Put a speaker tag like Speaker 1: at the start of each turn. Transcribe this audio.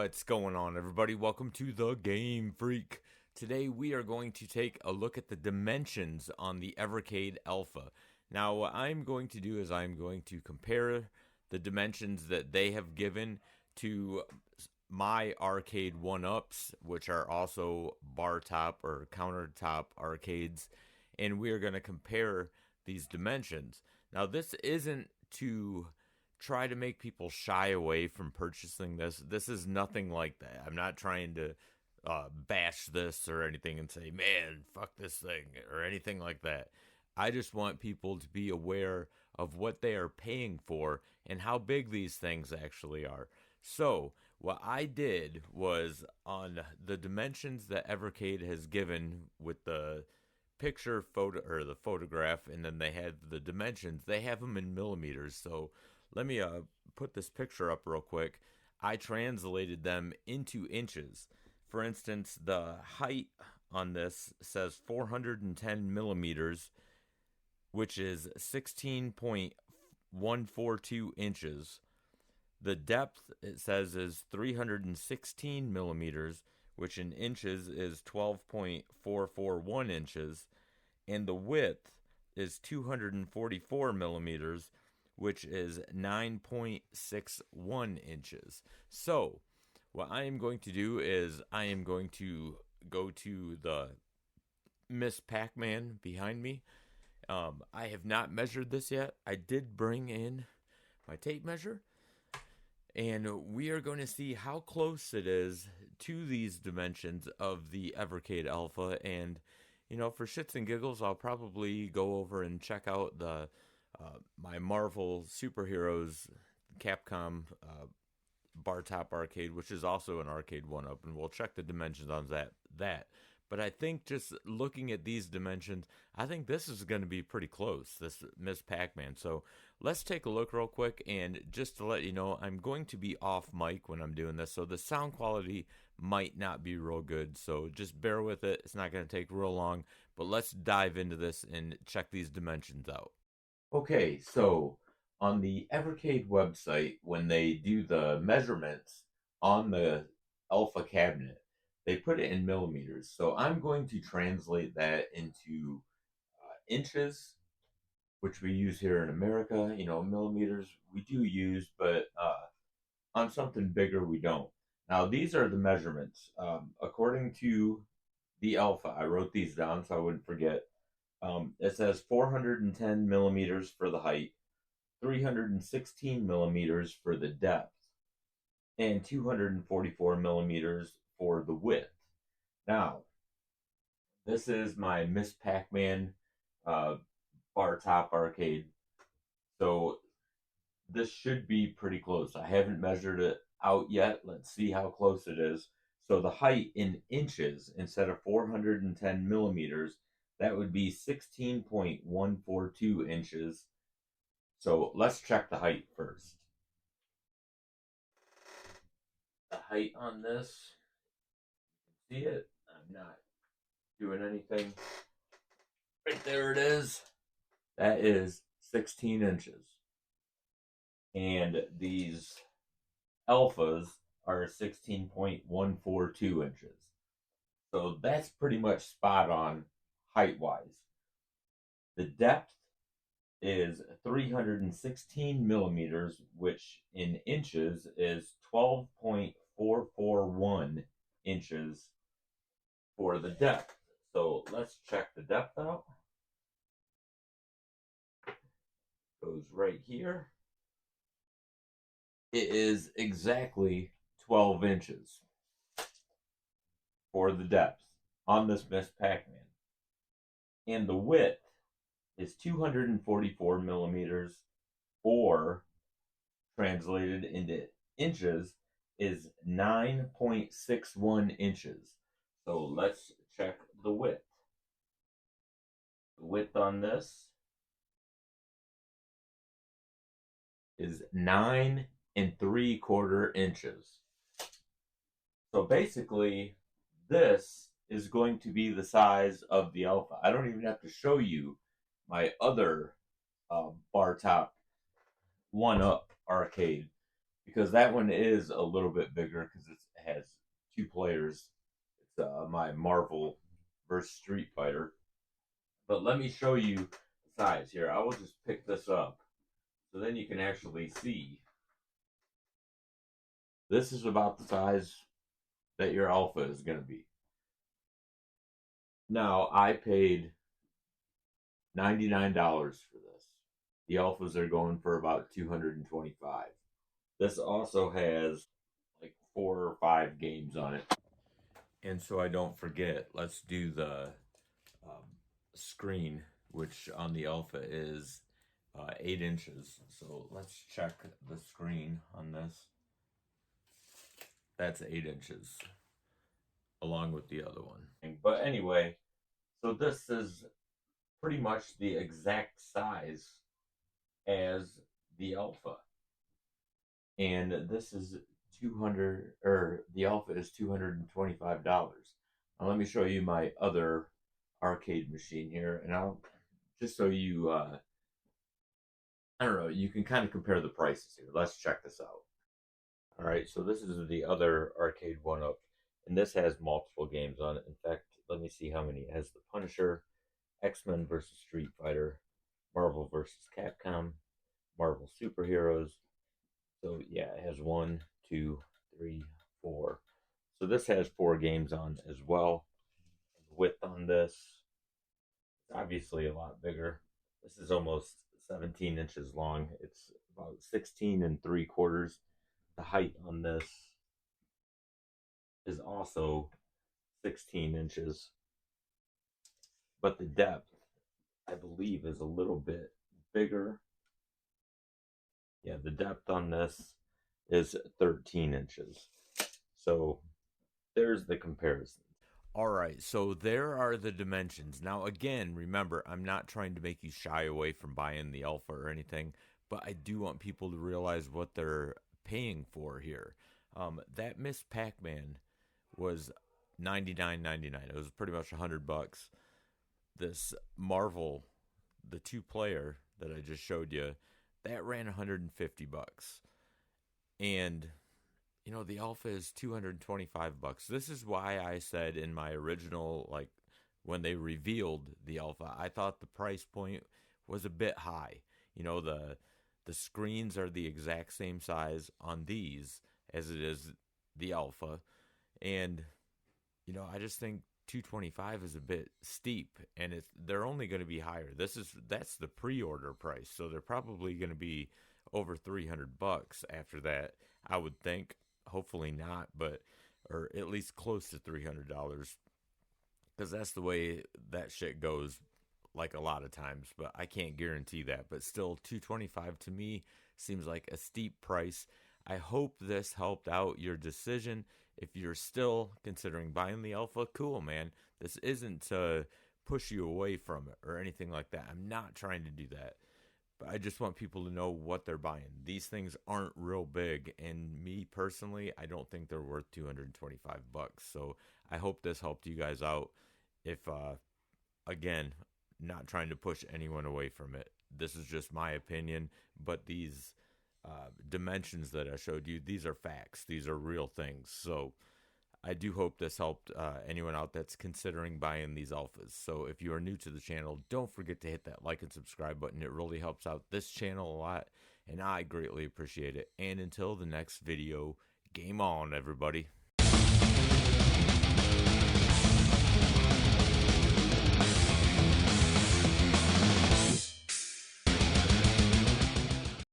Speaker 1: What's going on, everybody? Welcome to the GameFreak. Today we are going to take a look at the dimensions on the Evercade Alpha. Now, what I'm going to do is I'm going to compare the dimensions that they have given to my arcade one-ups, which are also bar top or countertop arcades, and we are going to compare these dimensions. Now, this isn't to try to make people shy away from purchasing this. This is nothing like that. I'm not trying to bash this or anything and say, man, fuck this thing or anything like that. I just want people to be aware of what they are paying for and how big these things actually are. So, what I did was on the dimensions that Evercade has given with the picture photo or the photograph, and then they had the dimensions, they have them in millimeters. So, let me put this picture up real quick. I translated them into inches. For instance, the height on this says 410 millimeters, which is 16.142 inches. The depth, it says, is 316 millimeters, which in inches is 12.441 inches. And the width is 244 millimeters, which is 9.61 inches. So, what I am going to do is I am going to go to the Miss Pac-Man behind me. I have not measured this yet. I did bring in my tape measure, and we are going to see how close it is to these dimensions of the Evercade Alpha. And, you know, for shits and giggles, I'll probably go over and check out the my Marvel Superheroes Capcom bar top arcade, which is also an arcade one-up, and we'll check the dimensions on that. But I think just looking at these dimensions, I think this is going to be pretty close, this Miss Pac-Man. So let's take a look real quick, and just to let you know, I'm going to be off mic when I'm doing this, so the sound quality might not be real good, so just bear with it. It's not going to take real long, but let's dive into this and check these dimensions out. Okay, so on the Evercade website, when they do the measurements on the Alpha cabinet, they put it in millimeters. So I'm going to translate that into inches, which we use here in America. You know, millimeters we do use, but on something bigger we don't. Now, these are the measurements. According to the Alpha, I wrote these down so I wouldn't forget. It says 410 millimeters for the height, 316 millimeters for the depth, and 244 millimeters for the width. Now, this is my Miss Pac-Man bar top arcade, so this should be pretty close. I haven't measured it out yet. Let's see how close it is. So the height in inches instead of 410 millimeters, that would be 16.142 inches. So let's check the height first. The height on this, see it? I'm not doing anything. Right there it is. That is 16 inches. And these alphas are 16.142 inches. So that's pretty much spot on height-wise. The depth is 316 millimeters, which in inches is 12.441 inches for the depth. So let's check the depth out. Goes right here. It is exactly 12 inches for the depth on this Miss Pac-Man. And the width is 244 millimeters, or translated into inches is 9.61 inches. So let's check the width. The width on this is 9 3/4 inches. So basically, this is going to be the size of the Alpha. I don't even have to show you my other bar top one-up arcade, because that one is a little bit bigger because it has two players. It's my Marvel versus Street Fighter. But let me show you the size here. I will just pick this up so then you can actually see. This is about the size that your Alpha is going to be. Now, I paid $99 for this. The Alphas are going for about 225. This also has like 4 or 5 games on it. And so I don't forget, let's do the um, screen, which on the Alpha is 8 inches. So let's check the screen on this. That's 8 inches along with the other one. But anyway, so this is pretty much the exact size as the Alpha. And this is 200, or the Alpha is $225. Now let me show you my other arcade machine here, and I'll just so you I don't know, you can kind of compare the prices here. Let's check this out. All right, so this is the other arcade one up, and this has multiple games on it. In fact, let me see how many. It has the Punisher, X-Men versus Street Fighter, Marvel versus Capcom, Marvel Superheroes. So yeah, it has 1, 2, 3, 4. So this has 4 games on as well. The width on this is obviously a lot bigger. This is almost 17 inches long. It's about 16 3/4. The height on this is also 16 inches, but the depth, I believe, is a little bit bigger. Yeah, the depth on this is 13 inches. So there's the comparison. All right, so there are the dimensions. Now, again, remember, I'm not trying to make you shy away from buying the Alpha or anything, but I do want people to realize what they're paying for here. That Miss Pac-Man was $99.99. It was pretty much $100. This Marvel, the 2-player that I just showed you, that ran $150. And the Alpha is $225. This is why I said in my original, like when they revealed the Alpha, I thought the price point was a bit high. The screens are the exact same size on these as it is the Alpha, and I just think 225 is a bit steep, and they're only going to be higher. That's the pre-order price, so they're probably going to be over $300 after that, I would think. Hopefully not, but or at least close to $300, because that's the way that shit goes, like a lot of times. But I can't guarantee that. But still, 225 to me seems like a steep price. I hope this helped out your decision. If you're still considering buying the Alpha, cool, man. This isn't to push you away from it or anything like that. I'm not trying to do that. But I just want people to know what they're buying. These things aren't real big, and me personally, I don't think they're worth $225. So I hope this helped you guys out. If again, not trying to push anyone away from it. This is just my opinion, but these dimensions that I showed you, these are facts. These are real things. So I do hope this helped anyone out that's considering buying these Alphas. So if you are new to the channel, don't forget to hit that like and subscribe button. It really helps out this channel a lot, and I greatly appreciate it. And until the next video, game on, everybody.